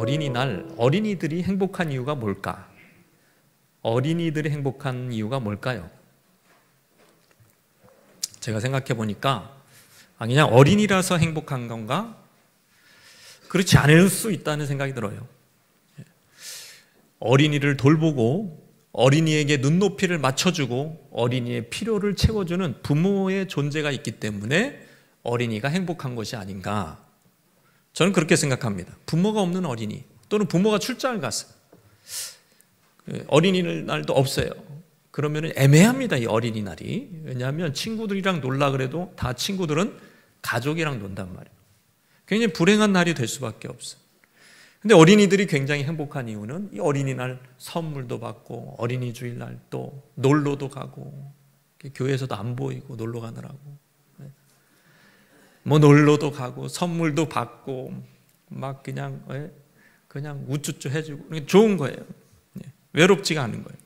어린이날, 어린이들이 행복한 이유가 뭘까? 어린이들이 행복한 이유가 뭘까요? 제가 생각해 보니까 그냥 어린이라서 행복한 건가? 그렇지 않을 수 있다는 생각이 들어요. 어린이를 돌보고 어린이에게 눈높이를 맞춰주고 어린이의 필요를 채워주는 부모의 존재가 있기 때문에 어린이가 행복한 것이 아닌가, 저는 그렇게 생각합니다. 부모가 없는 어린이 또는 부모가 출장을 갔어요. 어린이날도 없어요. 그러면 애매합니다, 이 어린이날이. 왜냐하면 친구들이랑 놀라 그래도 다 친구들은 가족이랑 논단 말이에요. 굉장히 불행한 날이 될 수밖에 없어요. 근데 어린이들이 굉장히 행복한 이유는 이 어린이날 선물도 받고 어린이 주일날 또 놀러도 가고, 교회에서도 안 보이고 놀러 가느라고 뭐 놀러도 가고 선물도 받고 막 그냥 우쭈쭈 해주고 좋은 거예요. 외롭지가 않은 거예요.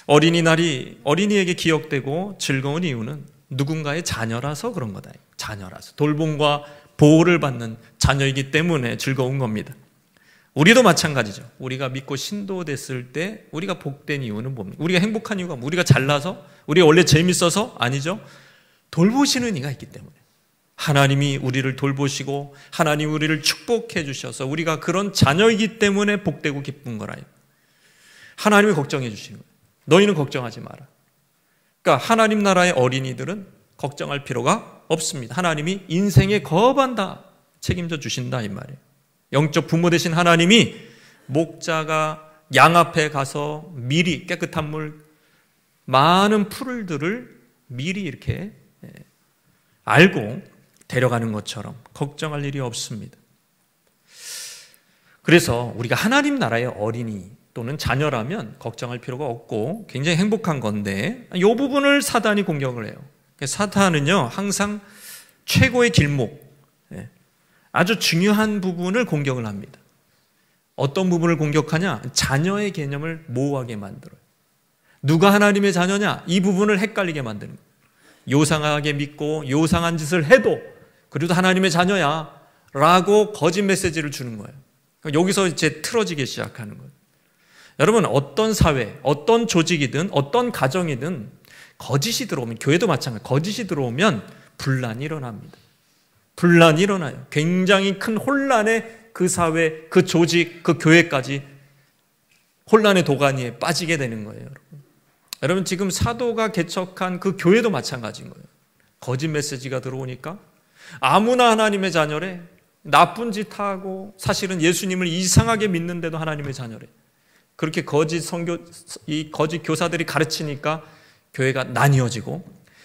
어린이날이 어린이에게 기억되고 즐거운 이유는 누군가의 자녀라서 그런 거다. 자녀라서 돌봄과 보호를 받는 자녀이기 때문에 즐거운 겁니다. 우리도 마찬가지죠. 우리가 믿고 신도됐을 때 우리가 복된 이유는 뭡니까? 우리가 행복한 이유가 뭐? 우리가 잘나서? 우리가 원래 재밌어서? 아니죠. 돌보시는 이가 있기 때문에. 하나님이 우리를 돌보시고 하나님이 우리를 축복해 주셔서 우리가 그런 자녀이기 때문에 복되고 기쁜 거라요. 하나님이 걱정해 주시는 거예요. 너희는 걱정하지 마라. 그러니까 하나님 나라의 어린이들은 걱정할 필요가 없습니다. 하나님이 인생의 거반 다 책임져 주신다 이 말이에요. 영적 부모 되신 하나님이 목자가 양 앞에 가서 미리 깨끗한 물, 많은 풀들을 미리 이렇게 알고 데려가는 것처럼 걱정할 일이 없습니다. 그래서 우리가 하나님 나라의 어린이 또는 자녀라면 걱정할 필요가 없고 굉장히 행복한 건데, 이 부분을 사단이 공격을 해요. 사탄은요 항상 최고의 길목, 아주 중요한 부분을 공격을 합니다. 어떤 부분을 공격하냐? 자녀의 개념을 모호하게 만들어요. 누가 하나님의 자녀냐? 이 부분을 헷갈리게 만드는 거예요. 요상하게 믿고 요상한 짓을 해도 그래도 하나님의 자녀야 라고 거짓 메시지를 주는 거예요. 여기서 이제 틀어지기 시작하는 거예요. 여러분, 어떤 사회, 어떤 조직이든 어떤 가정이든 거짓이 들어오면, 교회도 마찬가지예요. 거짓이 들어오면 분란이 일어납니다. 분란이 일어나요. 굉장히 큰 혼란에 그 사회, 그 조직, 그 교회까지 혼란의 도가니에 빠지게 되는 거예요. 여러분, 지금 사도가 개척한 그 교회도 마찬가지인 거예요. 거짓 메시지가 들어오니까 아무나 하나님의 자녀래, 나쁜 짓 하고 사실은 예수님을 이상하게 믿는데도 하나님의 자녀래, 그렇게 거짓 교사들이 가르치니까 교회가 나뉘어지고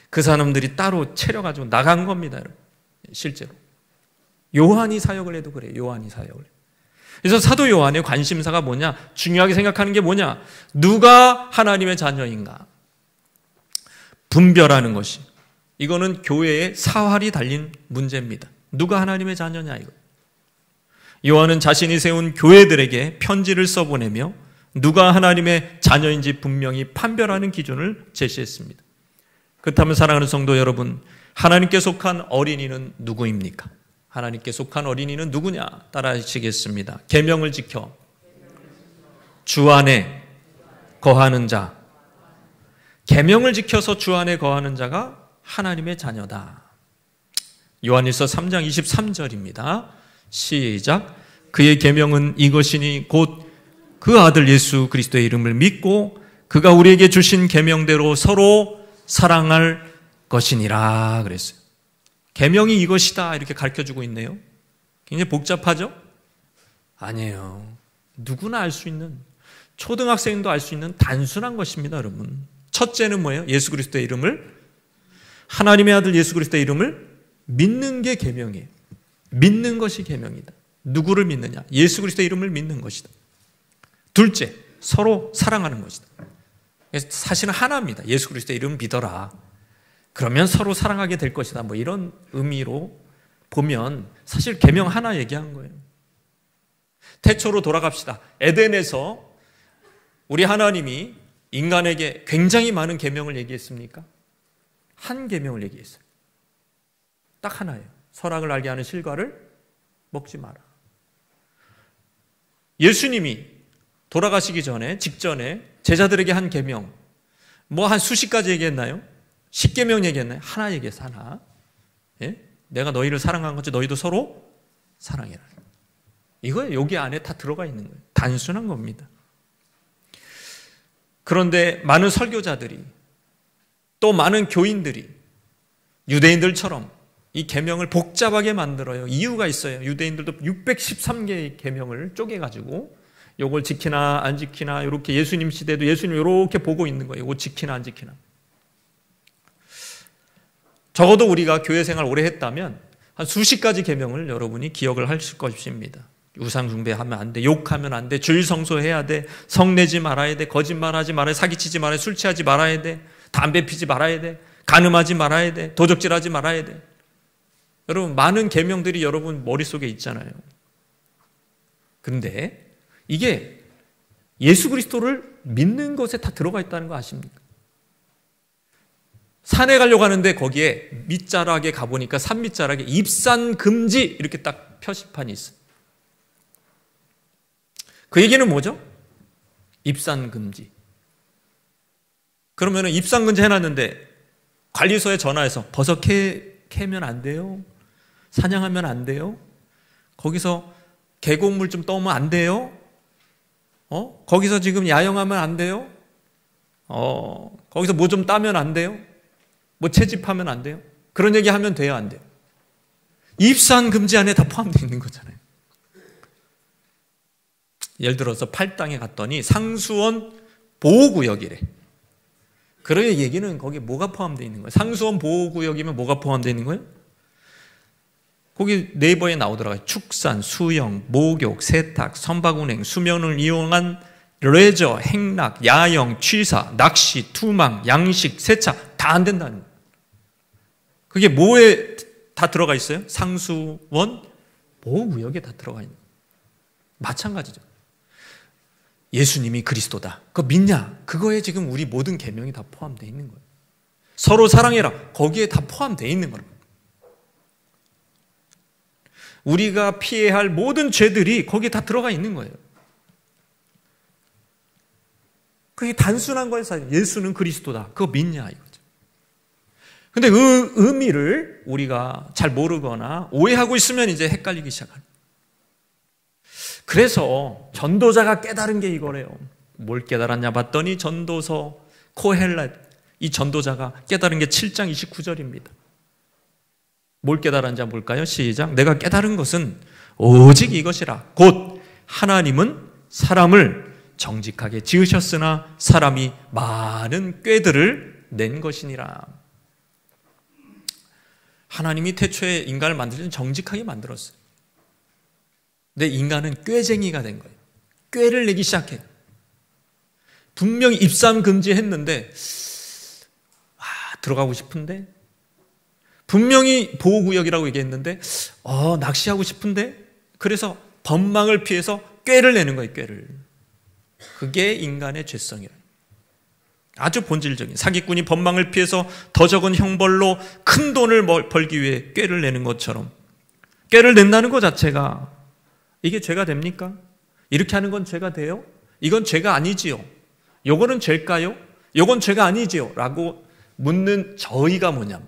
그 사람들이 따로 차려가지고 나간 겁니다, 여러분. 실제로 요한이 사역을 해도 그래요. 요한이 사역을. 그래서 사도 요한의 관심사가 뭐냐? 중요하게 생각하는 게 뭐냐? 누가 하나님의 자녀인가? 분별하는 것이, 이거는 교회에 사활이 달린 문제입니다. 누가 하나님의 자녀냐 이거. 요한은 자신이 세운 교회들에게 편지를 써보내며 누가 하나님의 자녀인지 분명히 판별하는 기준을 제시했습니다. 그렇다면 사랑하는 성도 여러분, 하나님께 속한 어린이는 누구입니까? 하나님께 속한 어린이는 누구냐? 따라 하시겠습니다. 계명을 지켜 주 안에 거하는 자. 계명을 지켜서 주 안에 거하는 자가 하나님의 자녀다. 요한일서 3장 23절입니다. 시작. 그의 계명은 이것이니 곧 그 아들 예수 그리스도의 이름을 믿고 그가 우리에게 주신 계명대로 서로 사랑할 것이니라 그랬어요. 계명이 이것이다 이렇게 가르쳐주고 있네요. 굉장히 복잡하죠? 아니에요. 누구나 알 수 있는, 초등학생도 알 수 있는 단순한 것입니다, 여러분. 첫째는 뭐예요? 예수 그리스도의 이름을, 하나님의 아들 예수 그리스도의 이름을 믿는 게 계명이에요. 믿는 것이 계명이다. 누구를 믿느냐? 예수 그리스도의 이름을 믿는 것이다. 둘째, 서로 사랑하는 것이다. 사실은 하나입니다. 예수 그리스도의 이름을 믿어라. 그러면 서로 사랑하게 될 것이다. 뭐 이런 의미로 보면 사실 계명 하나 얘기한 거예요. 태초로 돌아갑시다. 에덴에서 우리 하나님이 인간에게 굉장히 많은 계명을 얘기했습니까? 한 계명을 얘기했어요. 딱 하나예요. 선악을 알게 하는 실과를 먹지 마라. 예수님이 돌아가시기 전에, 직전에 제자들에게 한 계명, 뭐 한 수십 가지 얘기했나요? 10계명 얘기했나요? 하나 얘기했어, 하나. 예? 내가 너희를 사랑한 것처럼 너희도 서로 사랑해라. 이거 여기 안에 다 들어가 있는 거예요. 단순한 겁니다. 그런데 많은 설교자들이, 또 많은 교인들이 유대인들처럼 이 계명을 복잡하게 만들어요. 이유가 있어요. 유대인들도 613개의 계명을 쪼개가지고 요걸 지키나 안 지키나, 이렇게 예수님 시대도 예수님 이렇게 보고 있는 거예요. 이거 지키나 안 지키나. 적어도 우리가 교회 생활 오래 했다면 한 수십 가지 계명을 여러분이 기억을 하실 것입니다. 우상 숭배하면 안 돼, 욕하면 안 돼, 주일 성소해야 돼, 성내지 말아야 돼, 거짓말하지 말아야 돼, 사기치지 말아야 돼, 술 취하지 말아야 돼, 담배 피지 말아야 돼, 간음하지 말아야 돼, 도적질하지 말아야 돼. 여러분, 많은 계명들이 여러분 머릿속에 있잖아요. 그런데 이게 예수 그리스도를 믿는 것에 다 들어가 있다는 거 아십니까? 산에 가려고 하는데 거기에 밑자락에 가보니까 산 밑자락에 입산 금지 이렇게 딱 표시판이 있어요. 그 얘기는 뭐죠? 입산 금지. 그러면 입산 금지 해놨는데 관리소에 전화해서 버섯 캐면 안 돼요? 사냥하면 안 돼요? 거기서 계곡물 좀 떠오면 안 돼요? 거기서 지금 야영하면 안 돼요? 거기서 뭐 좀 따면 안 돼요? 뭐 채집하면 안 돼요? 그런 얘기 하면 돼요, 안 돼요? 입산 금지 안에 다 포함되어 있는 거잖아요. 예를 들어서 팔당에 갔더니 상수원 보호구역이래. 그런 얘기는 거기 뭐가 포함되어 있는 거예요? 상수원 보호구역이면 뭐가 포함되어 있는 거예요? 거기 네이버에 나오더라고요. 축산, 수영, 목욕, 세탁, 선박운행, 수면을 이용한 레저, 행락, 야영, 취사, 낚시, 투망, 양식, 세차 다 안 된다는 거예요. 그게 뭐에 다 들어가 있어요? 상수원 보호구역에 다 들어가 있는 거예요. 마찬가지죠. 예수님이 그리스도다. 그거 믿냐? 그거에 지금 우리 모든 계명이 다 포함되어 있는 거예요. 서로 사랑해라. 거기에 다 포함되어 있는 거라고. 우리가 피해야 할 모든 죄들이 거기에 다 들어가 있는 거예요. 그게 단순한 거예요. 예수는 그리스도다. 그거 믿냐 이거죠. 근데 그 의미를 우리가 잘 모르거나 오해하고 있으면 이제 헷갈리기 시작합니다. 그래서 전도자가 깨달은 게 이거래요. 뭘 깨달았냐 봤더니 전도서 코헬렛, 이 전도자가 깨달은 게 7장 29절입니다. 뭘 깨달았는지 한번 볼까요? 시작. 내가 깨달은 것은 오직 이것이라. 곧 하나님은 사람을 정직하게 지으셨으나 사람이 많은 꾀들을 낸 것이니라. 하나님이 태초에 인간을 만들 때는 정직하게 만들었어요. 근데 인간은 꾀쟁이가 된 거예요. 꾀를 내기 시작해요. 분명히 입산 금지했는데 들어가고 싶은데, 분명히 보호구역이라고 얘기했는데 낚시하고 싶은데, 그래서 법망을 피해서 꾀를 내는 거예요. 꾀를. 그게 인간의 죄성이에요. 아주 본질적인, 사기꾼이 법망을 피해서 더 적은 형벌로 큰 돈을 벌기 위해 꾀를 내는 것처럼, 꾀를 낸다는 것 자체가 이게 죄가 됩니까? 이렇게 하는 건 죄가 돼요? 이건 죄가 아니지요. 요거는 죄일까요? 요건 죄가 아니지요. 라고 묻는 저의가 뭐냐면,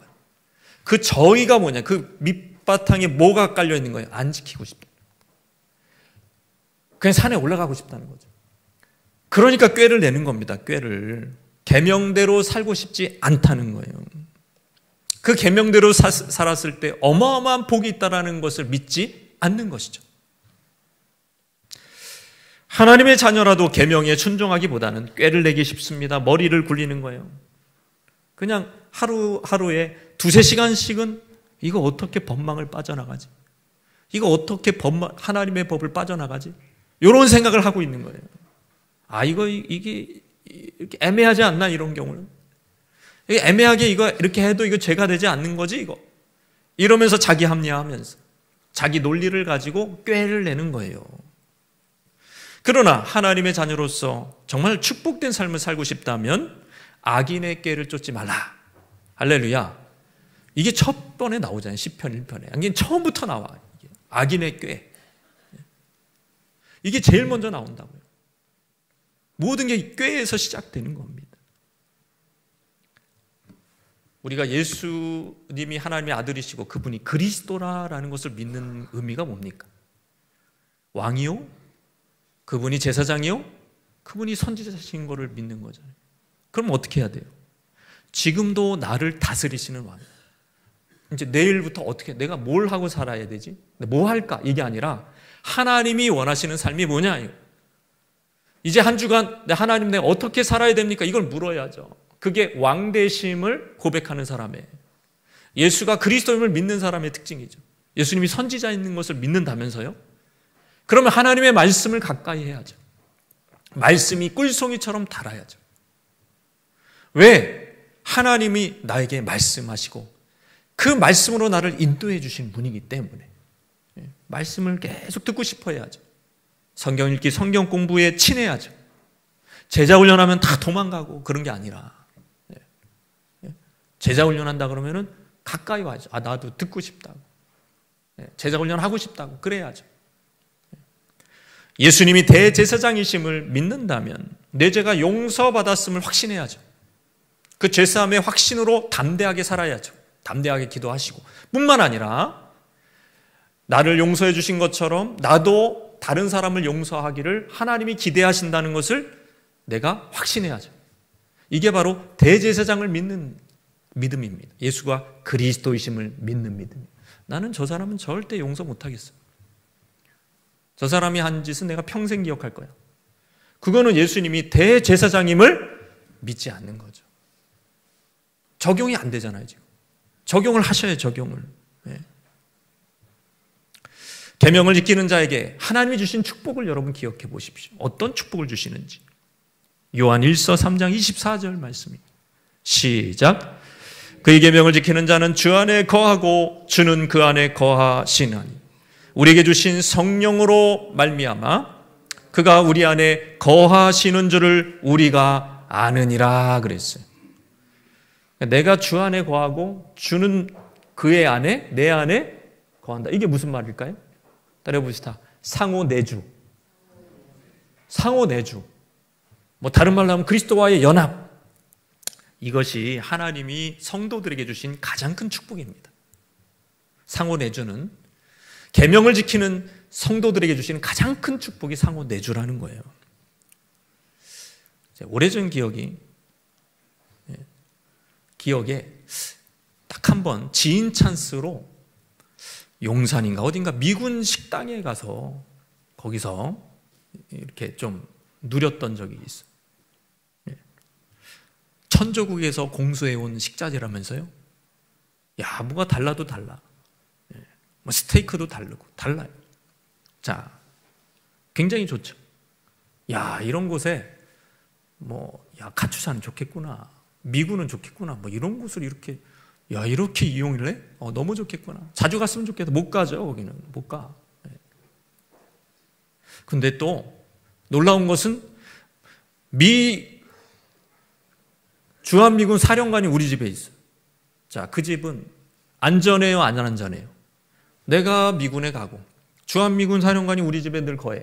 그 저의가 뭐냐, 그 밑바탕에 뭐가 깔려 있는 거예요? 안 지키고 싶다. 그냥 산에 올라가고 싶다는 거죠. 그러니까 꾀를 내는 겁니다. 꾀를. 계명대로 살고 싶지 않다는 거예요. 그 계명대로 살았을 때 어마어마한 복이 있다는 것을 믿지 않는 것이죠. 하나님의 자녀라도 계명에 순종하기보다는 꾀를 내기 쉽습니다. 머리를 굴리는 거예요. 그냥 하루에 2-3시간씩은 이거 어떻게 법망을 빠져나가지? 이거 어떻게 하나님의 법을 빠져나가지? 이런 생각을 하고 있는 거예요. 이게 이렇게 애매하지 않나, 이런 경우는? 이게 애매하게 이거 이렇게 해도 이거 죄가 되지 않는 거지, 이거? 이러면서 자기 합리화하면서 자기 논리를 가지고 꾀를 내는 거예요. 그러나 하나님의 자녀로서 정말 축복된 삶을 살고 싶다면 악인의 꾀를 쫓지 말라. 할렐루야. 이게 첫 번에 나오잖아요. 시편 1편에. 이게 처음부터 나와. 이게 악인의 꾀. 이게 제일 먼저 나온다고요. 모든 게 꾀에서 시작되는 겁니다. 우리가 예수님이 하나님의 아들이시고 그분이 그리스도라는 것을 믿는 의미가 뭡니까? 왕이요? 그분이 제사장이요? 그분이 선지자신 것을 믿는 거잖아요. 그럼 어떻게 해야 돼요? 지금도 나를 다스리시는 왕. 이제 내일부터 어떻게, 내가 뭘 하고 살아야 되지? 뭐 할까? 이게 아니라 하나님이 원하시는 삶이 뭐냐? 이제 한 주간 하나님 내가 어떻게 살아야 됩니까? 이걸 물어야죠. 그게 왕되심을 고백하는 사람의, 예수가 그리스도임을 믿는 사람의 특징이죠. 예수님이 선지자인 것을 믿는다면서요? 그러면 하나님의 말씀을 가까이 해야죠. 말씀이 꿀송이처럼 달아야죠. 왜? 하나님이 나에게 말씀하시고 그 말씀으로 나를 인도해 주신 분이기 때문에 말씀을 계속 듣고 싶어 해야죠. 성경 읽기, 성경 공부에 친해야죠. 제자 훈련하면 다 도망가고 그런 게 아니라, 제자 훈련한다 그러면은 가까이 와야죠. 아, 나도 듣고 싶다고. 제자 훈련하고 싶다고. 그래야죠. 예수님이 대제사장이심을 믿는다면 내 죄가 용서받았음을 확신해야죠. 그 죄사함의 확신으로 담대하게 살아야죠. 담대하게 기도하시고, 뿐만 아니라 나를 용서해 주신 것처럼 나도 다른 사람을 용서하기를 하나님이 기대하신다는 것을 내가 확신해야죠. 이게 바로 대제사장을 믿는 믿음입니다. 예수가 그리스도이심을 믿는 믿음. 나는 저 사람은 절대 용서 못하겠어. 저 사람이 한 짓은 내가 평생 기억할 거야. 그거는 예수님이 대제사장임을 믿지 않는 거죠. 적용이 안 되잖아요, 지금. 적용을 하셔야 적용을. 계명을 지키는 자에게 하나님이 주신 축복을 여러분 기억해 보십시오. 어떤 축복을 주시는지. 요한 1서 3장 24절 말씀입니다. 시작. 그의 계명을 지키는 자는 주 안에 거하고 주는 그 안에 거하시나니 우리에게 주신 성령으로 말미암아 그가 우리 안에 거하시는 줄을 우리가 아느니라 그랬어요. 내가 주 안에 거하고 주는 그의 안에, 내 안에 거한다. 이게 무슨 말일까요? 따라해봅시다. 상호내주. 상호내주. 뭐 다른 말로 하면 그리스도와의 연합. 이것이 하나님이 성도들에게 주신 가장 큰 축복입니다. 상호내주는 계명을 지키는 성도들에게 주시는 가장 큰 축복이 상호내주라는 거예요. 오래전 기억에 딱 한 번 지인 찬스로 용산인가 어딘가 미군 식당에 가서 거기서 이렇게 좀 누렸던 적이 있어요. 천조국에서 공수해온 식자재라면서요? 야, 뭐가 달라도 달라. 뭐 스테이크도 다르고 달라요. 자, 굉장히 좋죠. 야, 이런 곳에 야, 카투사는 좋겠구나. 미군은 좋겠구나. 뭐 이런 곳을 이렇게, 야, 이렇게 이용을 해? 너무 좋겠구나. 자주 갔으면 좋겠다. 못 가죠, 거기는. 못 가. 근데 또 놀라운 것은 주한미군 사령관이 우리 집에 있어요. 자, 그 집은 안전해요, 안 안전해요? 내가 미군에 가고 주한미군 사령관이 우리 집에 늘 거해.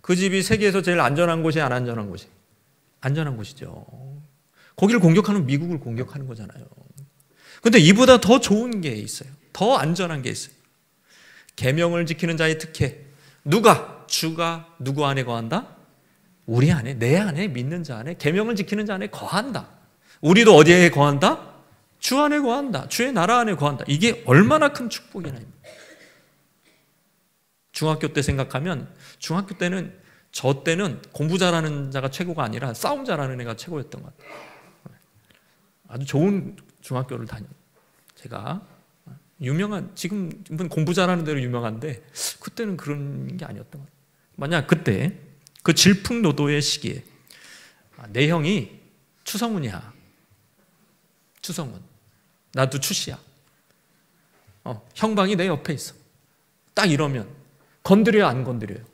그 집이 세계에서 제일 안전한 곳이 안 안전한 곳이? 안전한 곳이죠. 거기를 공격하는 미국을 공격하는 거잖아요. 근데 이보다 더 좋은 게 있어요. 더 안전한 게 있어요. 계명을 지키는 자의 특혜. 주가 누구 안에 거한다? 우리 안에, 내 안에, 믿는 자 안에, 계명을 지키는 자 안에 거한다. 우리도 어디에 거한다? 주 안에 거한다. 주의 나라 안에 거한다. 이게 얼마나 큰 축복이나. 중학교 때 생각하면, 중학교 때는 저 때는 공부 잘하는 자가 최고가 아니라 싸움 잘하는 애가 최고였던 것 같아요. 아주 좋은 중학교를 제가 유명한, 지금은 공부 잘하는 대로 유명한데 그때는 그런 게 아니었던 것 같아요. 만약 그때 그 질풍노도의 시기에 내 형이 추성훈이야. 추성훈. 나도 추씨야. 형방이 내 옆에 있어. 딱 이러면 건드려요, 안 건드려요?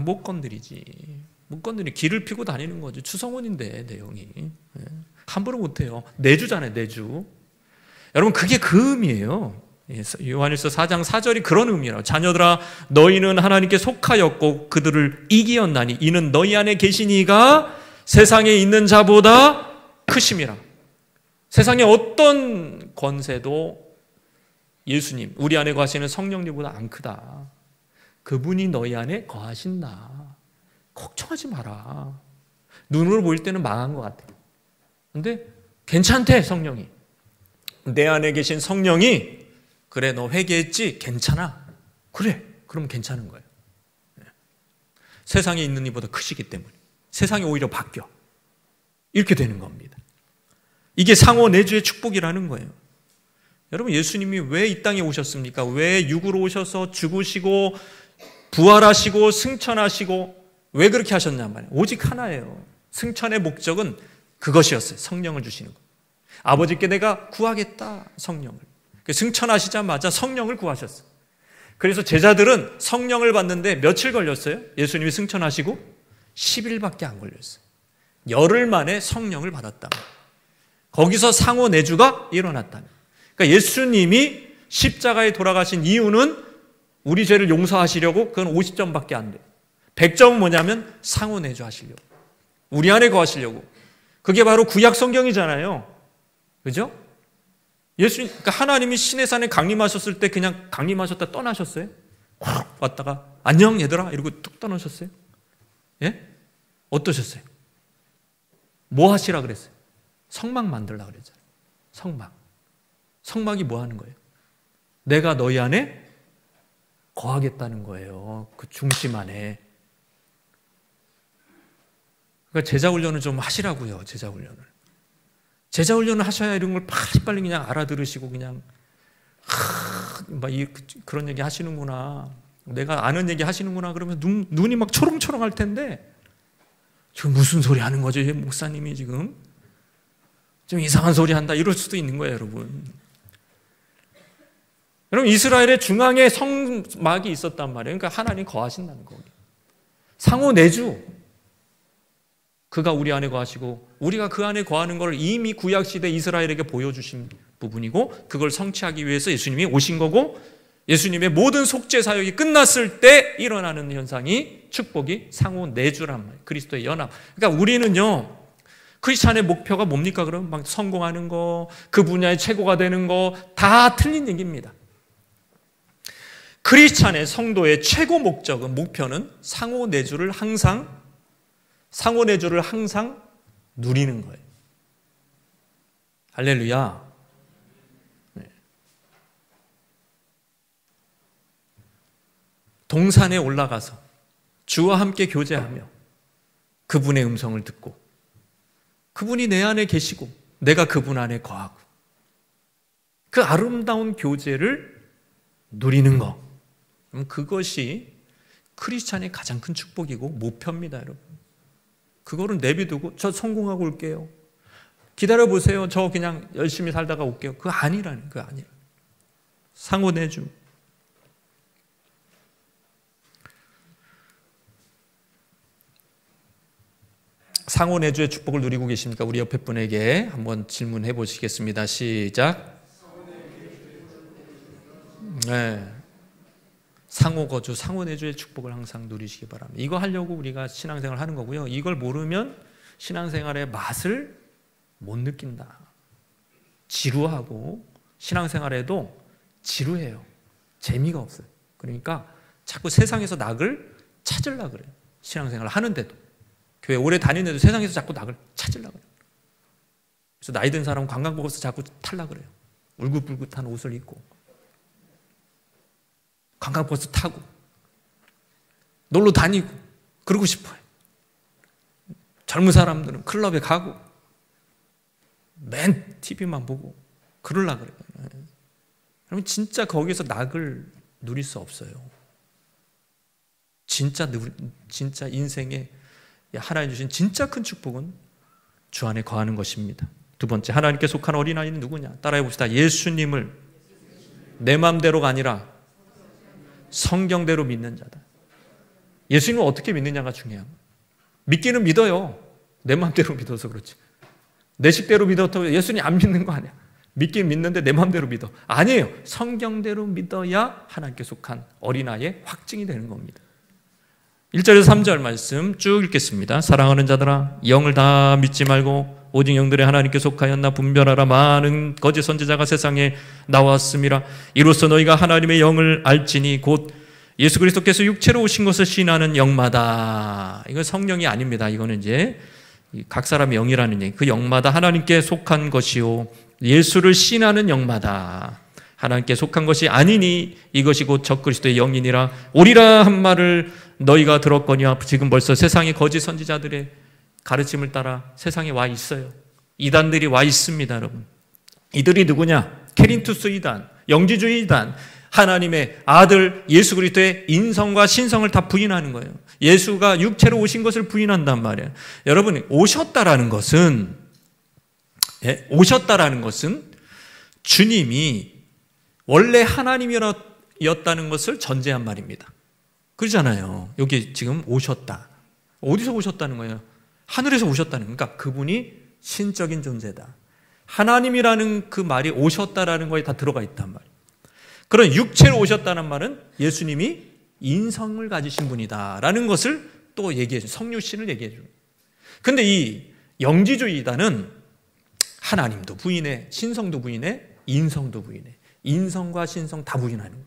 못 건드리지. 못 건드리. 길을 피고 다니는 거지. 추성훈인데 내 형이. 함부로 못해요. 내주잖아요, 내주. 여러분, 그게 그 의미예요. 요한일서 4장 4절이 그런 의미라고. 자녀들아 너희는 하나님께 속하였고 그들을 이기었나니 이는 너희 안에 계신 이가 세상에 있는 자보다 크심이라. 세상의 어떤 권세도 예수님, 우리 안에 거하시는 성령님보다 안 크다. 그분이 너희 안에 거하신다. 걱정하지 마라. 눈으로 보일 때는 망한 것 같아. 근데 괜찮대, 성령이. 내 안에 계신 성령이 그래, 너 회개했지? 괜찮아. 그래, 그럼 괜찮은 거예요. 세상에 있는 이보다 크시기 때문에 세상이 오히려 바뀌어. 이렇게 되는 겁니다. 이게 상호 내주의 축복이라는 거예요. 여러분, 예수님이 왜 이 땅에 오셨습니까? 왜 육으로 오셔서 죽으시고 부활하시고 승천하시고 왜 그렇게 하셨냔 말이에요. 오직 하나예요. 승천의 목적은 그것이었어요. 성령을 주시는 거. 아버지께 내가 구하겠다, 성령을. 승천하시자마자 성령을 구하셨어요. 그래서 제자들은 성령을 받는데 며칠 걸렸어요? 예수님이 승천하시고 10일밖에 안 걸렸어요. 열흘 만에 성령을 받았다. 거기서 상호 내주가 일어났다. 그러니까 예수님이 십자가에 돌아가신 이유는 우리 죄를 용서하시려고. 그건 50점밖에 안 돼요. 100점은 뭐냐면 상호 내주 하시려고. 우리 안에 거하시려고. 그게 바로 구약 성경이잖아요. 그죠? 그러니까 하나님이 시내산에 강림하셨을 때 그냥 강림하셨다 떠나셨어요? 왔다가 안녕 얘들아 이러고 뚝 떠나셨어요? 예? 어떠셨어요? 뭐 하시라 그랬어요? 성막 만들라 그랬잖아요. 성막. 성막이 뭐 하는 거예요? 내가 너희 안에 거하겠다는 거예요. 그 중심 안에. 그러니까 제자훈련을 좀 하시라고요. 제자훈련을. 제자훈련을 하셔야 이런 걸 빨리빨리 그냥 알아들으시고 그냥 그런 얘기 하시는구나. 내가 아는 얘기 하시는구나. 그러면 눈이 막 초롱초롱 할 텐데 지금 무슨 소리 하는 거죠? 목사님이 지금 좀 이상한 소리 한다. 이럴 수도 있는 거예요, 여러분. 여러분, 이스라엘의 중앙에 성막이 있었단 말이에요. 그러니까 하나님 거하신다는 거예요. 상호 내주. 그가 우리 안에 거하시고 우리가 그 안에 거하는 걸 이미 구약시대 이스라엘에게 보여주신 부분이고 그걸 성취하기 위해서 예수님이 오신 거고 예수님의 모든 속죄 사역이 끝났을 때 일어나는 현상이 축복이 상호 내주란 말이에요. 그리스도의 연합. 그러니까 우리는요. 크리스찬의 목표가 뭡니까? 그럼 막 성공하는 거, 그 분야의 최고가 되는 거 다 틀린 얘기입니다. 크리스찬의 성도의 최고 목표는 상호 내주를 항상 누리는 거예요. 할렐루야. 네. 동산에 올라가서 주와 함께 교제하며 그분의 음성을 듣고 그분이 내 안에 계시고 내가 그분 안에 거하고 그 아름다운 교제를 누리는 거. 그것이 크리스찬의 가장 큰 축복이고 목표입니다, 여러분. 그거를 내비두고 저 성공하고 올게요. 기다려보세요. 저 그냥 열심히 살다가 올게요. 그거 아니라는 거 아니에요. 상호 내주. 상호 내주의 축복을 누리고 계십니까? 우리 옆에 분에게 한번 질문해 보시겠습니다. 시작. 네. 상호 거주, 상호 내주의 축복을 항상 누리시기 바랍니다. 이거 하려고 우리가 신앙생활을 하는 거고요. 이걸 모르면 신앙생활의 맛을 못 느낀다. 지루하고 신앙생활에도 지루해요. 재미가 없어요. 그러니까 자꾸 세상에서 낙을 찾으려고 그래요. 신앙생활을 하는데도. 교회 오래 다니는데도 세상에서 자꾸 낙을 찾으려고 그래요. 그래서 나이 든 사람은 관광버스 자꾸 타려고 그래요. 울긋불긋한 옷을 입고 관광버스 타고 놀러 다니고 그러고 싶어요. 젊은 사람들은 클럽에 가고 맨 TV만 보고 그러려고 그래요. 그러면 진짜 거기서 낙을 누릴 수 없어요. 진짜 인생에 하나님 주신 진짜 큰 축복은 주 안에 거하는 것입니다. 두 번째, 하나님께 속한 어린아이는 누구냐? 따라해 봅시다. 예수님을 내 마음대로가 아니라 성경대로 믿는 자다. 예수님을 어떻게 믿느냐가 중요해요. 믿기는 믿어요. 내 마음대로 믿어서 그렇지. 내 식대로 믿어도 예수님 안 믿는 거 아니야. 믿긴 믿는데 내 마음대로 믿어. 아니에요. 성경대로 믿어야 하나님께 속한 어린아이의 확증이 되는 겁니다. 1절에서 3절 말씀 쭉 읽겠습니다. 사랑하는 자들아, 영을 다 믿지 말고 오직 영들의 하나님께 속하였나 분별하라. 많은 거짓 선지자가 세상에 나왔음이라. 이로써 너희가 하나님의 영을 알지니 곧 예수 그리스도께서 육체로 오신 것을 신하는 영마다. 이건 성령이 아닙니다. 이거는 이제 각 사람의 영이라는 얘기. 그 영마다 하나님께 속한 것이요 예수를 신하는 영마다 하나님께 속한 것이 아니니 이것이 곧 적그리스도의 영이니라. 오리라 한 말을 너희가 들었거니와 지금 벌써 세상의 거짓 선지자들의 가르침을 따라 세상에 와 있어요. 이단들이 와 있습니다, 여러분. 이들이 누구냐? 케린투스 이단, 영지주의 이단, 하나님의 아들 예수 그리스도의 인성과 신성을 다 부인하는 거예요. 예수가 육체로 오신 것을 부인한단 말이에요. 여러분, 오셨다라는 것은 주님이 원래 하나님이었다는 것을 전제한 말입니다. 그러잖아요. 여기 지금 오셨다. 어디서 오셨다는 거예요? 하늘에서 오셨다는 거예요. 그러니까 그분이 신적인 존재다. 하나님이라는 그 말이 오셨다라는 거에 다 들어가 있단 말이에요. 그런 육체로 오셨다는 말은 예수님이 인성을 가지신 분이다라는 것을 또 얘기해 줘. 성육신을 얘기해 줘. 근데 이 영지주의자는 하나님도 부인해, 신성도 부인해, 인성도 부인해. 인성과 신성 다 부인하는 거예요.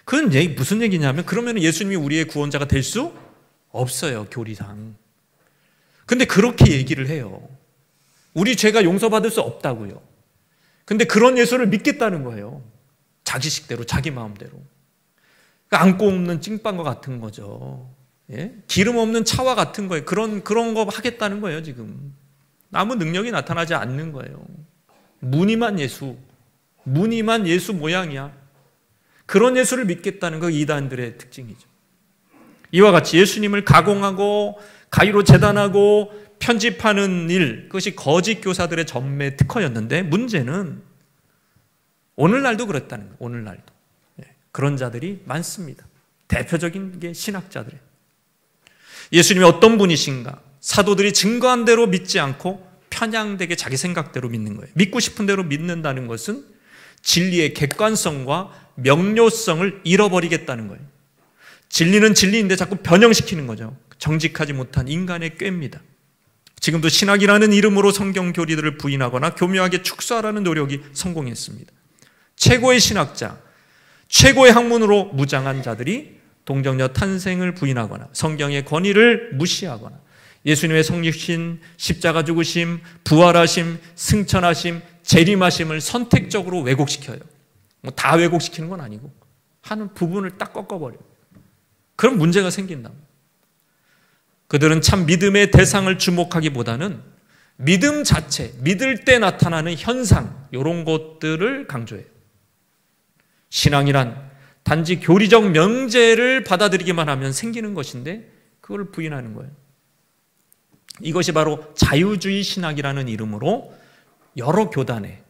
그건 무슨 얘기냐면 그러면 예수님이 우리의 구원자가 될 수 없어요, 교리상. 근데 그렇게 얘기를 해요. 우리 죄가 용서받을 수 없다고요. 근데 그런 예수를 믿겠다는 거예요. 자기식대로, 자기 마음대로. 그러니까 안고 없는 찐빵과 같은 거죠. 예? 기름 없는 차와 같은 거예요. 그런 거 하겠다는 거예요, 지금. 아무 능력이 나타나지 않는 거예요. 무늬만 예수 모양이야. 그런 예수를 믿겠다는 거 이단들의 특징이죠. 이와 같이 예수님을 가공하고 가위로 재단하고 편집하는 일, 그것이 거짓 교사들의 전매 특허였는데 문제는 오늘날도 그랬다는 거예요. 오늘날도. 그런 자들이 많습니다. 대표적인 게 신학자들이에요. 예수님이 어떤 분이신가? 사도들이 증거한 대로 믿지 않고 편향되게 자기 생각대로 믿는 거예요. 믿고 싶은 대로 믿는다는 것은 진리의 객관성과 명료성을 잃어버리겠다는 거예요. 진리는 진리인데 자꾸 변형시키는 거죠. 정직하지 못한 인간의 꾀입니다. 지금도 신학이라는 이름으로 성경 교리들을 부인하거나 교묘하게 축소하라는 노력이 성공했습니다. 최고의 신학자, 최고의 학문으로 무장한 자들이 동정녀 탄생을 부인하거나 성경의 권위를 무시하거나 예수님의 성육신, 십자가 죽으심, 부활하심, 승천하심, 재림하심을 선택적으로 왜곡시켜요. 뭐 다 왜곡시키는 건 아니고 하는 부분을 딱 꺾어버려요. 그럼 문제가 생긴다. 그들은 참 믿음의 대상을 주목하기보다는 믿음 자체, 믿을 때 나타나는 현상, 이런 것들을 강조해요. 신앙이란 단지 교리적 명제를 받아들이기만 하면 생기는 것인데 그걸 부인하는 거예요. 이것이 바로 자유주의 신학이라는 이름으로 여러 교단에,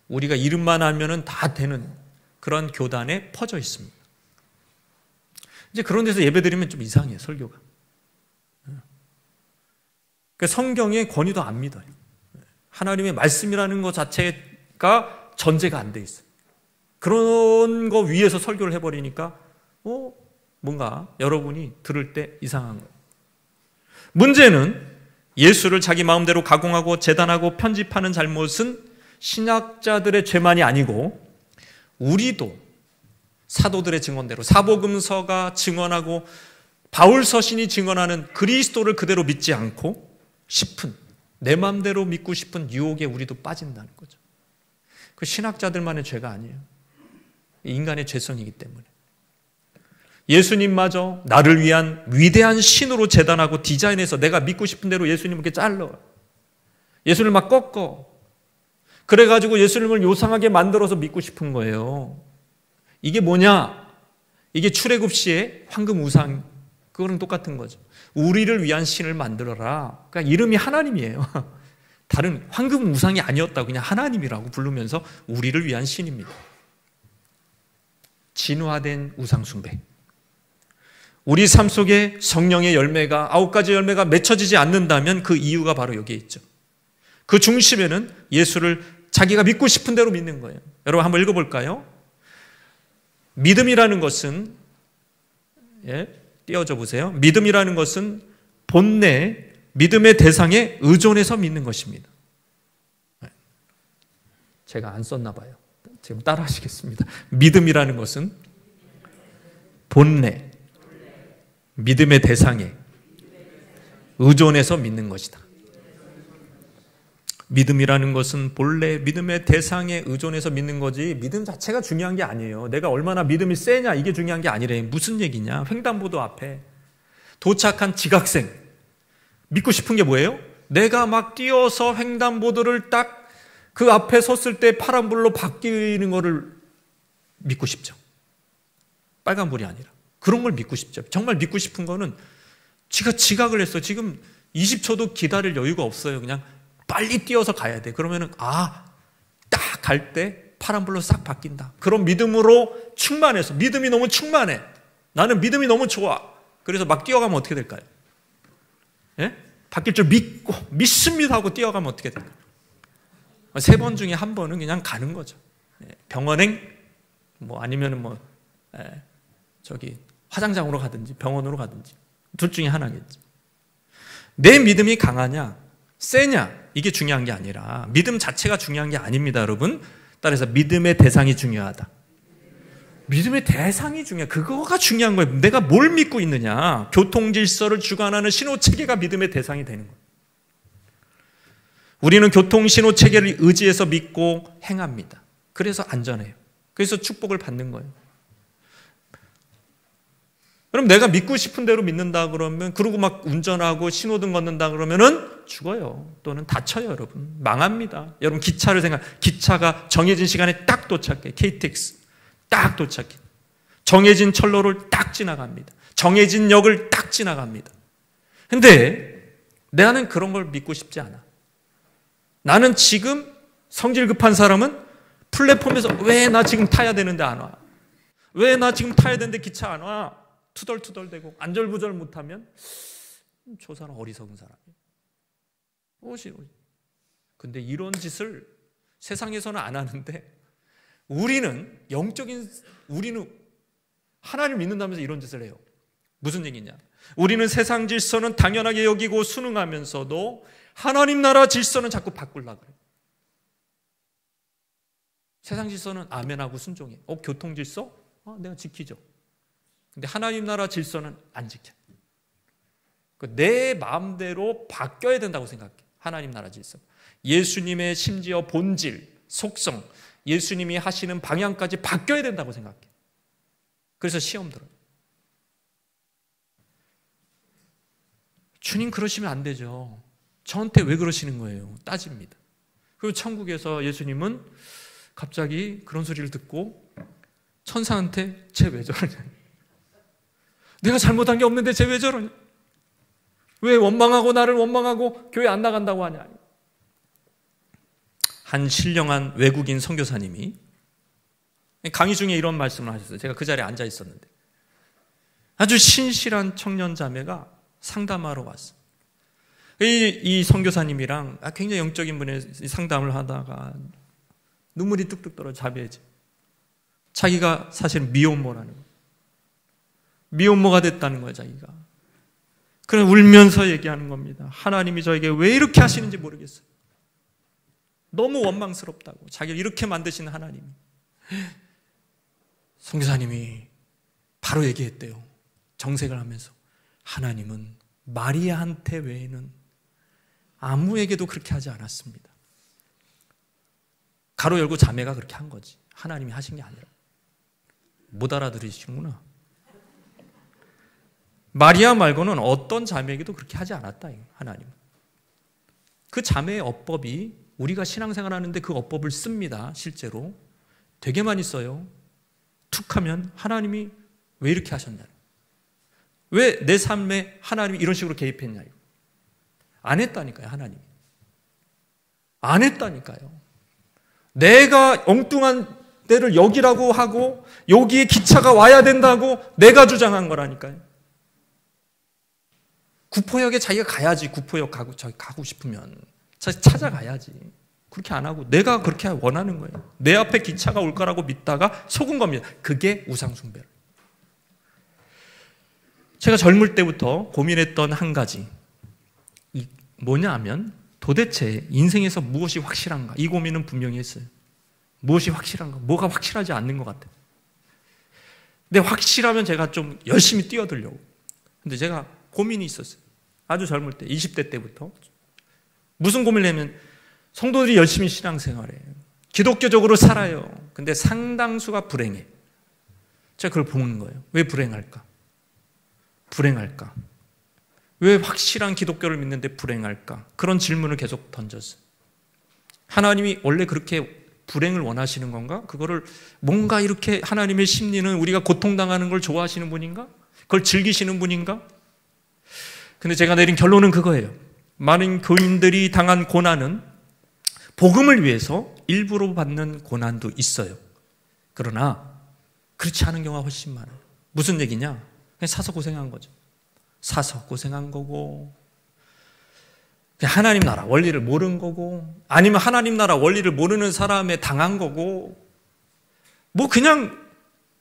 우리가 이름만 알면 다 되는 그런 교단에 퍼져 있습니다. 이제 그런 데서 예배드리면 좀 이상해요, 설교가. 그러니까 성경의 권위도 안 믿어요. 하나님의 말씀이라는 것 자체가 전제가 안 돼 있어요. 그런 거 위에서 설교를 해버리니까 뭔가 여러분이 들을 때 이상한 거예요. 문제는 예수를 자기 마음대로 가공하고 재단하고 편집하는 잘못은 신학자들의 죄만이 아니고 우리도 사도들의 증언대로 사복음서가 증언하고 바울 서신이 증언하는 그리스도를 그대로 믿지 않고 싶은, 내 마음대로 믿고 싶은 유혹에 우리도 빠진다는 거죠. 그 신학자들만의 죄가 아니에요. 인간의 죄성이기 때문에. 예수님마저 나를 위한 위대한 신으로 재단하고 디자인해서 내가 믿고 싶은 대로 예수님을 이렇게 잘라. 예수를 막 꺾어. 그래가지고 예수님을 요상하게 만들어서 믿고 싶은 거예요. 이게 뭐냐? 이게 출애굽 시의 황금 우상, 그거랑 똑같은 거죠. 우리를 위한 신을 만들어라. 그러니까 이름이 하나님이에요. 다른 황금 우상이 아니었다고 그냥 하나님이라고 부르면서 우리를 위한 신입니다. 진화된 우상 숭배. 우리 삶 속에 성령의 열매가 9가지 열매가 맺혀지지 않는다면 그 이유가 바로 여기에 있죠. 그 중심에는 예수를 자기가 믿고 싶은 대로 믿는 거예요. 여러분 한번 읽어볼까요? 믿음이라는 것은, 띄워줘 보세요. 믿음이라는 것은 본래 믿음의 대상에 의존해서 믿는 것입니다. 제가 안 썼나 봐요. 지금 따라 하시겠습니다. 믿음이라는 것은 본래 믿음의 대상에 의존해서 믿는 것이다. 믿음이라는 것은 본래 믿음의 대상에 의존해서 믿는 거지 믿음 자체가 중요한 게 아니에요. 내가 얼마나 믿음이 세냐 이게 중요한 게 아니래. 무슨 얘기냐. 횡단보도 앞에 도착한 지각생 믿고 싶은 게 뭐예요? 내가 막 뛰어서 횡단보도를 딱 그 앞에 섰을 때 파란불로 바뀌는 거를 믿고 싶죠. 빨간불이 아니라 그런 걸 믿고 싶죠. 정말 믿고 싶은 거는 지가 지각을 했어. 지금 20초도 기다릴 여유가 없어요. 그냥 빨리 뛰어서 가야 돼. 그러면은 딱 갈 때 파란불로 싹 바뀐다. 그런 믿음으로 충만해서 믿음이 너무 충만해. 나는 믿음이 너무 좋아. 그래서 막 뛰어가면 어떻게 될까요? 바뀔 줄 믿고 믿습니다 하고 뛰어가면 어떻게 될까요? 3번 중에 1번은 그냥 가는 거죠. 병원행 아니면은 화장장으로 가든지 병원으로 가든지 둘 중에 하나겠죠. 내 믿음이 강하냐 세냐 이게 중요한 게 아니라 믿음 자체가 중요한 게 아닙니다, 여러분. 따라서 믿음의 대상이 중요하다. 믿음의 대상이 중요해. 그거가 중요한 거예요. 내가 뭘 믿고 있느냐. 교통 질서를 주관하는 신호 체계가 믿음의 대상이 되는 거예요. 우리는 교통 신호 체계를 의지해서 믿고 행합니다. 그래서 안전해요. 그래서 축복을 받는 거예요. 그럼 내가 믿고 싶은 대로 믿는다 그러면 그러고 막 운전하고 신호등 걷는다 그러면은 죽어요. 또는 다쳐요, 여러분. 망합니다. 여러분 기차를 기차가 정해진 시간에 딱 도착해. KTX 딱 도착해. 정해진 철로를 딱 지나갑니다. 정해진 역을 딱 지나갑니다. 근데 나는 그런 걸 믿고 싶지 않아. 나는 지금 성질 급한 사람은 플랫폼에서 왜 나 지금 타야 되는데 안 와? 왜 나 지금 타야 되는데 기차 안 와? 투덜투덜대고 안절부절 못하면 저 사람 어리석은 사람이에요. 근데 이런 짓을 세상에서는 안 하는데 우리는 하나님을 믿는다면서 이런 짓을 해요. 무슨 얘기냐? 우리는 세상 질서는 당연하게 여기고 순응하면서도 하나님 나라 질서는 자꾸 바꾸려고 그래요. 세상 질서는 아멘하고 순종해. 교통 질서? 내가 지키죠. 근데 하나님 나라 질서는 안 지켜. 내 마음대로 바뀌어야 된다고 생각해. 하나님 나라 질서. 예수님의 심지어 본질, 속성, 예수님이 하시는 방향까지 바뀌어야 된다고 생각해. 그래서 시험 들어요. 주님 그러시면 안 되죠. 저한테 왜 그러시는 거예요? 따집니다. 그리고 천국에서 예수님은 갑자기 그런 소리를 듣고 천사한테 쟤 왜 저러냐? 내가 잘못한 게 없는데 쟤 왜 저러냐? 왜 원망하고 나를 원망하고 교회 안 나간다고 하냐? 한 신령한 외국인 선교사님이 강의 중에 이런 말씀을 하셨어요. 제가 그 자리에 앉아 있었는데 아주 신실한 청년 자매가 상담하러 왔어요. 이 선교사님이랑 굉장히 영적인 분의 상담을 하다가 눈물이 뚝뚝 떨어져 자매지. 자기가 사실 미혼모라는 거예요. 미혼모가 됐다는 거예요, 자기가. 그래서 울면서 얘기하는 겁니다. 하나님이 저에게 왜 이렇게 하시는지 모르겠어요. 너무 원망스럽다고. 자기를 이렇게 만드신 하나님이. 선교사님이 바로 얘기했대요. 정색을 하면서. 하나님은 마리아한테 외에는 아무에게도 그렇게 하지 않았습니다. 가로 열고 자매가 그렇게 한 거지. 하나님이 하신 게 아니라. 못 알아들으시는구나. 마리아 말고는 어떤 자매에게도 그렇게 하지 않았다. 하나님. 그 자매의 어법이 우리가 신앙생활 하는데 그 어법을 씁니다. 실제로. 되게 많이 써요. 툭 하면 하나님이 왜 이렇게 하셨냐. 왜 내 삶에 하나님이 이런 식으로 개입했냐. 안 했다니까요. 하나님이. 안 했다니까요. 내가 엉뚱한 데를 여기라고 하고 여기에 기차가 와야 된다고 내가 주장한 거라니까요. 구포역에 자기가 가야지. 구포역 가고 싶으면 찾아가야지. 그렇게 안 하고 내가 그렇게 원하는 거예요. 내 앞에 기차가 올 거라고 믿다가 속은 겁니다. 그게 우상숭배. 제가 젊을 때부터 고민했던 한 가지, 뭐냐 하면 도대체 인생에서 무엇이 확실한가? 이 고민은 분명히 했어요. 무엇이 확실한가? 뭐가 확실하지 않는 것 같아요. 근데 확실하면 제가 좀 열심히 뛰어들려고. 근데 제가 고민이 있었어요. 아주 젊을 때, 20대 때부터. 무슨 고민을 하면 성도들이 열심히 신앙생활해요. 기독교적으로 살아요. 근데 상당수가 불행해. 제가 그걸 보는 거예요. 왜 불행할까? 불행할까? 왜 확실한 기독교를 믿는데 불행할까? 그런 질문을 계속 던졌어요. 하나님이 원래 그렇게 불행을 원하시는 건가? 그거를 뭔가 이렇게 하나님의 심리는 우리가 고통당하는 걸 좋아하시는 분인가? 그걸 즐기시는 분인가? 근데 제가 내린 결론은 그거예요. 많은 교인들이 당한 고난은 복음을 위해서 일부러 받는 고난도 있어요. 그러나 그렇지 않은 경우가 훨씬 많아요. 무슨 얘기냐? 그냥 사서 고생한 거죠. 사서 고생한 거고, 하나님 나라 원리를 모르는 거고, 아니면 하나님 나라 원리를 모르는 사람에 당한 거고, 뭐 그냥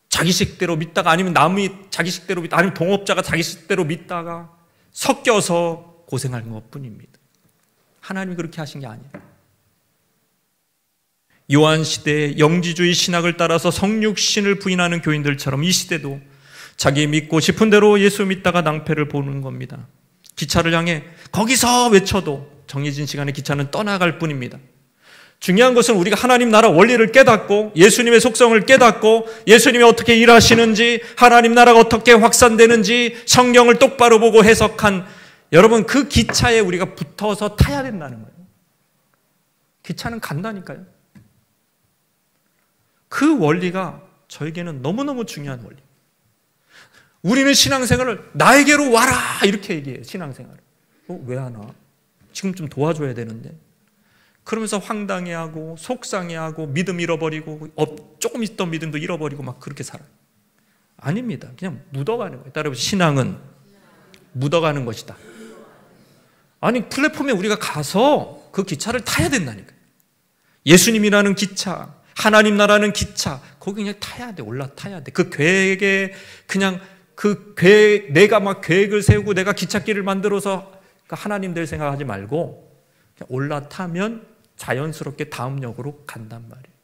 자기 식대로 믿다가, 아니면 남이 자기 식대로 믿다가, 아니면 동업자가 자기 식대로 믿다가 섞여서 고생한 것 뿐입니다. 하나님이 그렇게 하신 게 아니에요. 요한 시대의 영지주의 신학을 따라서 성육신을 부인하는 교인들처럼 이 시대도 자기 믿고 싶은 대로 예수 믿다가 낭패를 보는 겁니다. 기차를 향해 거기서 외쳐도 정해진 시간에 기차는 떠나갈 뿐입니다. 중요한 것은 우리가 하나님 나라 원리를 깨닫고 예수님의 속성을 깨닫고 예수님이 어떻게 일하시는지, 하나님 나라가 어떻게 확산되는지 성경을 똑바로 보고 해석한, 여러분 그 기차에 우리가 붙어서 타야 된다는 거예요. 기차는 간다니까요. 그 원리가 저에게는 너무너무 중요한 원리. 우리는 신앙생활을 나에게로 와라 이렇게 얘기해요. 신앙생활을. 왜 안 와? 지금 좀 도와줘야 되는데. 그러면서 황당해하고 속상해하고 믿음 잃어버리고 조금 있던 믿음도 잃어버리고 막 그렇게 살아요. 아닙니다. 그냥 묻어가는 거예요. 여러분 신앙은 묻어가는 것이다. 아니 플랫폼에 우리가 가서 그 기차를 타야 된다니까요. 예수님이라는 기차, 하나님 나라는 기차, 거기 그냥 타야 돼. 올라타야 돼. 그 계획에 그냥 그 계획, 내가 막 계획을 세우고 내가 기찻길을 만들어서 하나님 될 생각하지 말고 그냥 올라타면 자연스럽게 다음 역으로 간단 말이에요.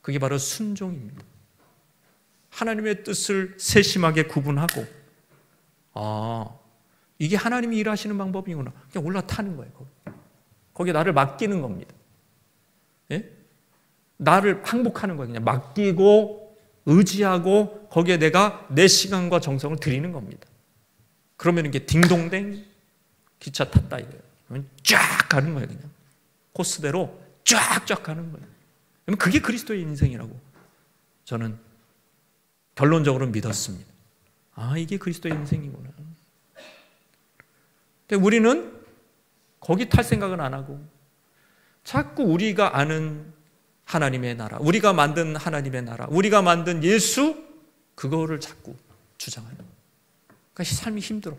그게 바로 순종입니다. 하나님의 뜻을 세심하게 구분하고, 이게 하나님이 일하시는 방법이구나. 그냥 올라타는 거예요. 거기에 나를 맡기는 겁니다. 예? 나를 항복하는 거예요. 그냥 맡기고 의지하고 거기에 내가 내 시간과 정성을 드리는 겁니다. 그러면 이게 딩동댕 기차 탔다 이거예요. 쫙 가는 거예요. 그냥 코스대로 쫙쫙 가는 거예요. 그게 그리스도의 인생이라고 저는 결론적으로 믿었습니다. 이게 그리스도의 인생이구나. 근데 우리는 거기 탈 생각은 안 하고 자꾸 우리가 아는 하나님의 나라, 우리가 만든 하나님의 나라, 우리가 만든 예수, 그거를 자꾸 주장하는 거예요. 그러니까 삶이 힘들어.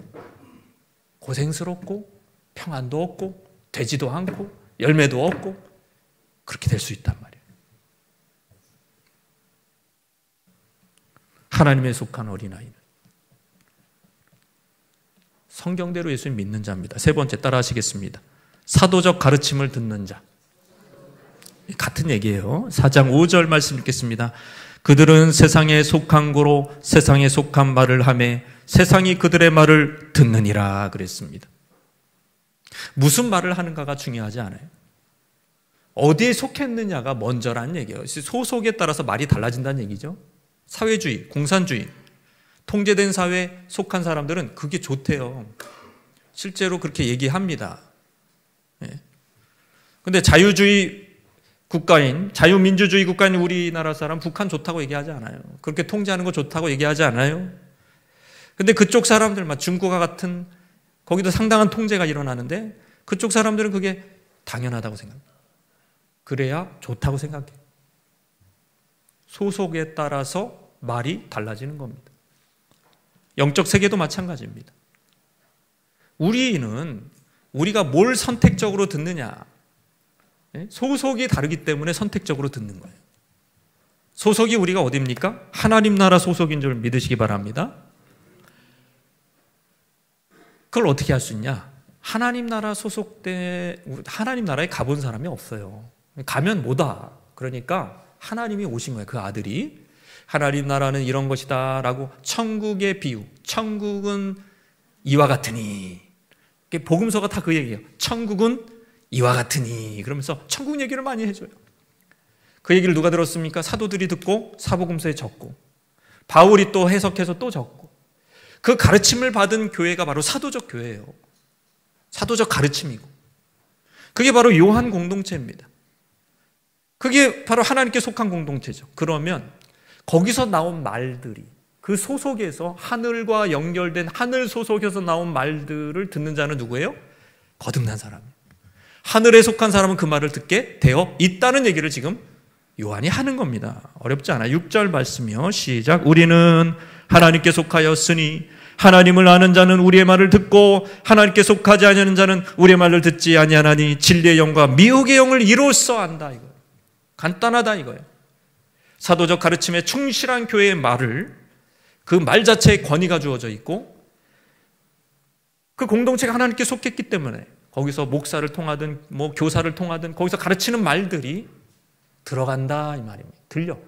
고생스럽고 평안도 없고 되지도 않고 열매도 없고 그렇게 될 수 있단 말이에요. 하나님에 속한 어린아이는 성경대로 예수님 믿는 자입니다. 세 번째 따라 하시겠습니다. 사도적 가르침을 듣는 자. 같은 얘기예요. 4장 5절 말씀 읽겠습니다. 그들은 세상에 속한 고로 세상에 속한 말을 하매 세상이 그들의 말을 듣느니라 그랬습니다. 무슨 말을 하는가가 중요하지 않아요. 어디에 속했느냐가 먼저란 얘기예요. 소속에 따라서 말이 달라진다는 얘기죠. 사회주의, 공산주의, 통제된 사회에 속한 사람들은 그게 좋대요. 실제로 그렇게 얘기합니다. 그런데 자유주의 국가인, 자유민주주의 국가인 우리나라 사람 북한 좋다고 얘기하지 않아요. 그렇게 통제하는 거 좋다고 얘기하지 않아요. 근데 그쪽 사람들, 중국과 같은 거기도 상당한 통제가 일어나는데 그쪽 사람들은 그게 당연하다고 생각합니다. 그래야 좋다고 생각해요. 소속에 따라서 말이 달라지는 겁니다. 영적 세계도 마찬가지입니다. 우리는 우리가 뭘 선택적으로 듣느냐, 소속이 다르기 때문에 선택적으로 듣는 거예요. 소속이 우리가 어디입니까? 하나님 나라 소속인 줄 믿으시기 바랍니다. 그걸 어떻게 할 수 있냐? 하나님 나라 하나님 나라에 가본 사람이 없어요. 가면 뭐다. 그러니까 하나님이 오신 거예요. 그 아들이. 하나님 나라는 이런 것이다 라고 천국의 비유. 천국은 이와 같으니. 복음서가 다 그 얘기예요. 천국은 이와 같으니. 그러면서 천국 얘기를 많이 해줘요. 그 얘기를 누가 들었습니까? 사도들이 듣고 사복음서에 적고, 바울이 또 해석해서 또 적고, 그 가르침을 받은 교회가 바로 사도적 교회예요. 사도적 가르침이고, 그게 바로 요한 공동체입니다. 그게 바로 하나님께 속한 공동체죠. 그러면 거기서 나온 말들이, 그 소속에서 하늘과 연결된 하늘 소속에서 나온 말들을 듣는 자는 누구예요? 거듭난 사람이에요. 하늘에 속한 사람은 그 말을 듣게 되어 있다는 얘기를 지금 요한이 하는 겁니다. 어렵지 않아요. 6절 말씀이요. 시작. 우리는 하나님께 속하였으니 하나님을 아는 자는 우리의 말을 듣고 하나님께 속하지 아니하는 자는 우리의 말을 듣지 아니하나니 진리의 영과 미혹의 영을 이로써 안다. 이거 간단하다 이거예요. 사도적 가르침에 충실한 교회의 말을, 그 말 자체에 권위가 주어져 있고, 그 공동체가 하나님께 속했기 때문에 거기서 목사를 통하든 교사를 통하든 거기서 가르치는 말들이 들어간다 이 말입니다. 들려.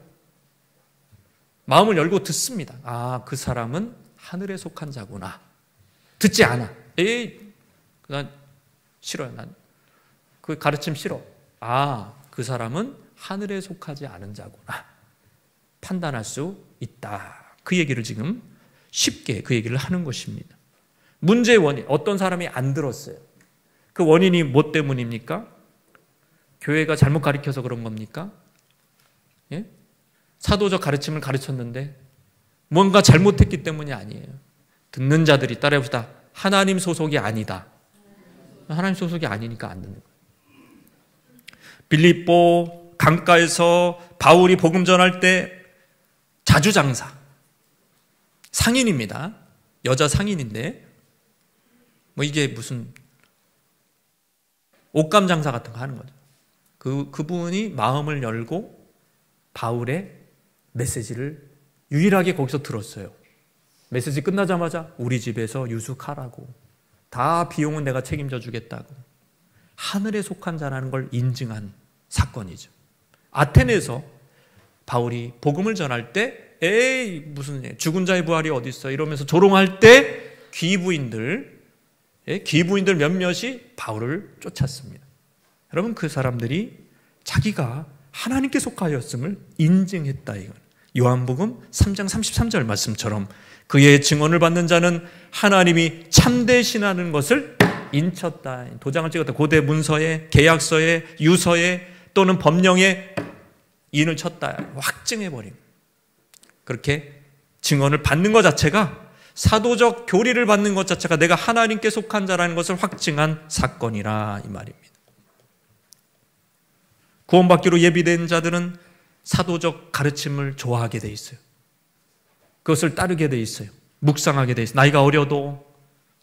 마음을 열고 듣습니다. 아, 그 사람은 하늘에 속한 자구나. 듣지 않아. 에이, 난 싫어요. 난 그 가르침 싫어. 아, 그 사람은 하늘에 속하지 않은 자구나. 판단할 수 있다. 그 얘기를 지금 쉽게 그 얘기를 하는 것입니다. 문제의 원인, 어떤 사람이 안 들었어요. 그 원인이 뭐 때문입니까? 교회가 잘못 가르쳐서 그런 겁니까? 예? 사도적 가르침을 가르쳤는데 뭔가 잘못했기 때문이 아니에요. 듣는 자들이, 따라해봅시다. 하나님 소속이 아니다. 하나님 소속이 아니니까 안 듣는 거예요. 빌립보 강가에서 바울이 복음 전할 때 자주장사, 상인입니다. 여자 상인인데 이게 무슨 옷감 장사 같은 거 하는 거죠. 그분이 마음을 열고 바울의 메시지를 유일하게 거기서 들었어요. 메시지 끝나자마자 우리 집에서 유숙하라고, 다 비용은 내가 책임져 주겠다고, 하늘에 속한 자라는 걸 인증한 사건이죠. 아테네에서 바울이 복음을 전할 때 에이 무슨 죽은 자의 부활이 어디 있어 이러면서 조롱할 때 귀부인들 몇몇이 바울을 쫓았습니다. 여러분, 그 사람들이 자기가 하나님께 속하였음을 인증했다. 이건 요한복음 3장 33절 말씀처럼 그의 증언을 받는 자는 하나님이 참되시나는 것을 인쳤다. 도장을 찍었다. 고대 문서에, 계약서에, 유서에 또는 법령에 인을 쳤다. 확증해버림. 그렇게 증언을 받는 것 자체가, 사도적 교리를 받는 것 자체가 내가 하나님께 속한 자라는 것을 확증한 사건이라 이 말입니다. 구원받기로 예비된 자들은 사도적 가르침을 좋아하게 돼 있어요. 그것을 따르게 돼 있어요. 묵상하게 돼 있어요. 나이가 어려도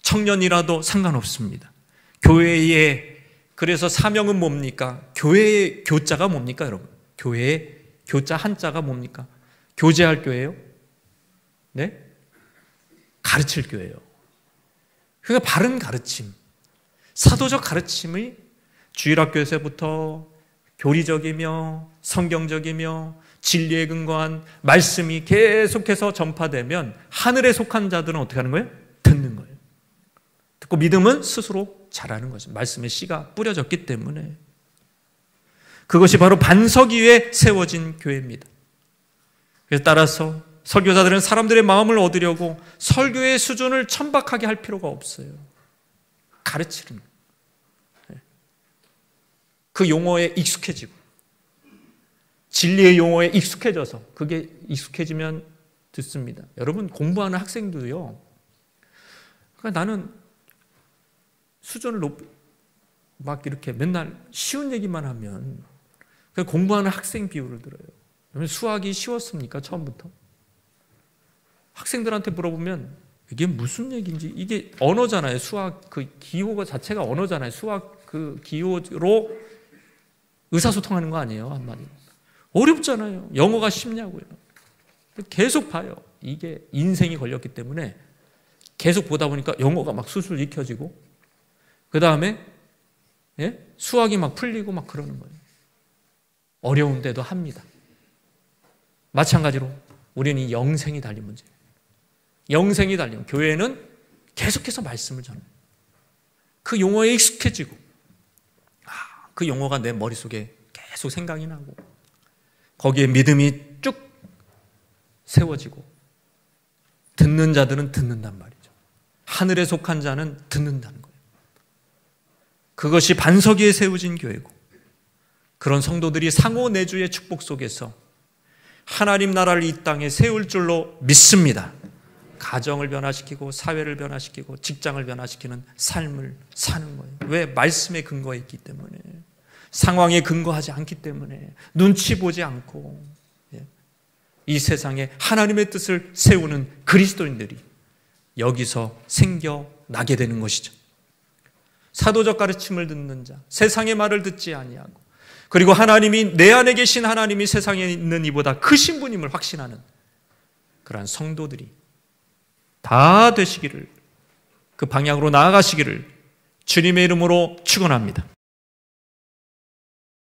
청년이라도 상관없습니다. 교회의, 그래서 사명은 뭡니까? 교회의 교자가 뭡니까 여러분? 교회의 교자 한자가 뭡니까? 교제할 교회예요? 네? 가르칠 교회예요. 그러니까 바른 가르침, 사도적 가르침이 주일학교에서부터 교리적이며 성경적이며 진리에 근거한 말씀이 계속해서 전파되면 하늘에 속한 자들은 어떻게 하는 거예요? 듣는 거예요. 듣고 믿음은 스스로 자라는 거죠. 말씀의 씨가 뿌려졌기 때문에. 그것이 바로 반석 위에 세워진 교회입니다. 그래서 따라서 설교자들은 사람들의 마음을 얻으려고 설교의 수준을 천박하게 할 필요가 없어요. 가르치는 거예요. 그 용어에 익숙해지고 진리의 용어에 익숙해져서, 그게 익숙해지면 듣습니다. 여러분, 공부하는 학생도요, 그러니까 나는 수준을 막 이렇게 맨날 쉬운 얘기만 하면 공부하는 학생 비율을 들어요. 수학이 쉬웠습니까? 처음부터? 학생들한테 물어보면 이게 무슨 얘기인지, 이게 언어잖아요. 수학 그 기호 자체가 언어잖아요. 수학 그 기호로 의사소통하는 거 아니에요, 한마디로. 어렵잖아요. 영어가 쉽냐고요. 계속 봐요. 이게 인생이 걸렸기 때문에 계속 보다 보니까 영어가 막 술술 익혀지고, 그 다음에 수학이 막 풀리고 막 그러는 거예요. 어려운데도 합니다. 마찬가지로 우리는 이 영생이 달린 문제예요. 영생이 달린 교회는 계속해서 말씀을 전해요. 그 용어에 익숙해지고, 그 용어가 내 머릿속에 계속 생각이 나고, 거기에 믿음이 쭉 세워지고, 듣는 자들은 듣는단 말이죠. 하늘에 속한 자는 듣는다는 거예요. 그것이 반석 위에 세워진 교회고, 그런 성도들이 상호 내주의 축복 속에서 하나님 나라를 이 땅에 세울 줄로 믿습니다. 가정을 변화시키고 사회를 변화시키고 직장을 변화시키는 삶을 사는 거예요. 왜? 말씀에 근거해 있기 때문에, 상황에 근거하지 않기 때문에, 눈치 보지 않고 이 세상에 하나님의 뜻을 세우는 그리스도인들이 여기서 생겨나게 되는 것이죠. 사도적 가르침을 듣는 자, 세상의 말을 듣지 아니하고, 그리고 하나님이 내 안에 계신 하나님이 세상에 있는 이보다 크신 분임을 확신하는 그러한 성도들이 다 되시기를, 그 방향으로 나아가시기를 주님의 이름으로 축원합니다.